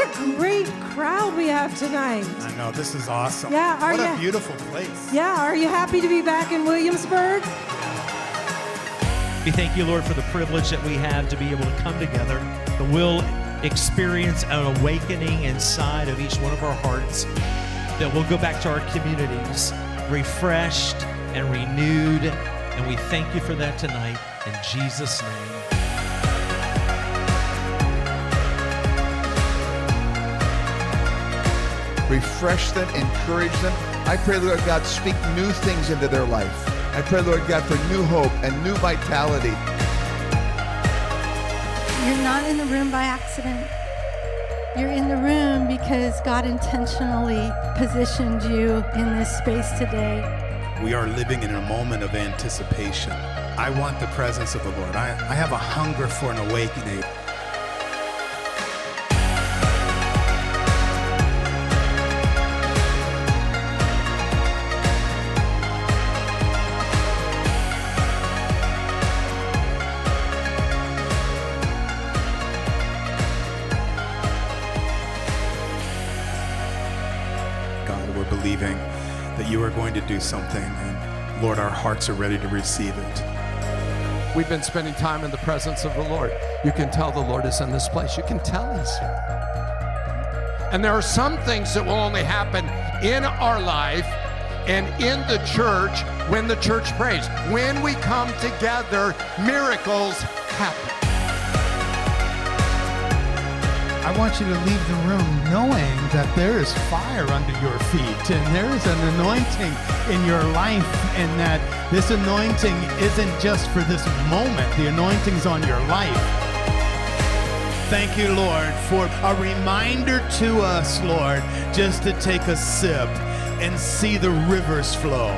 a great crowd we have tonight. I know, this is awesome. Yeah, what a beautiful place. Yeah, are you happy to be back in Williamsburg? We thank you, Lord, for the privilege that we have to be able to come together, that we'll experience an awakening inside of each one of our hearts, that we'll go back to our communities refreshed and renewed, and we thank you for that tonight in Jesus' name. Refresh them, encourage them. I pray, Lord God, speak new things into their life. I pray, Lord God, for new hope and new vitality. You're not in the room by accident. You're in the room because God intentionally positioned you in this space today. We are living in a moment of anticipation. I want the presence of the Lord. I have a hunger for an awakening. God, we're believing that you are going to do something, and Lord, our hearts are ready to receive it. We've been spending time in the presence of the Lord. You can tell the Lord is in this place. You can tell He's here. And there are some things that will only happen in our life and in the church when the church prays. When we come together, miracles happen. I want you to leave the room knowing that there is fire under your feet and there is an anointing in your life, and that this anointing isn't just for this moment. The anointing's on your life. Thank you, Lord, for a reminder to us, Lord, just to take a sip and see the rivers flow.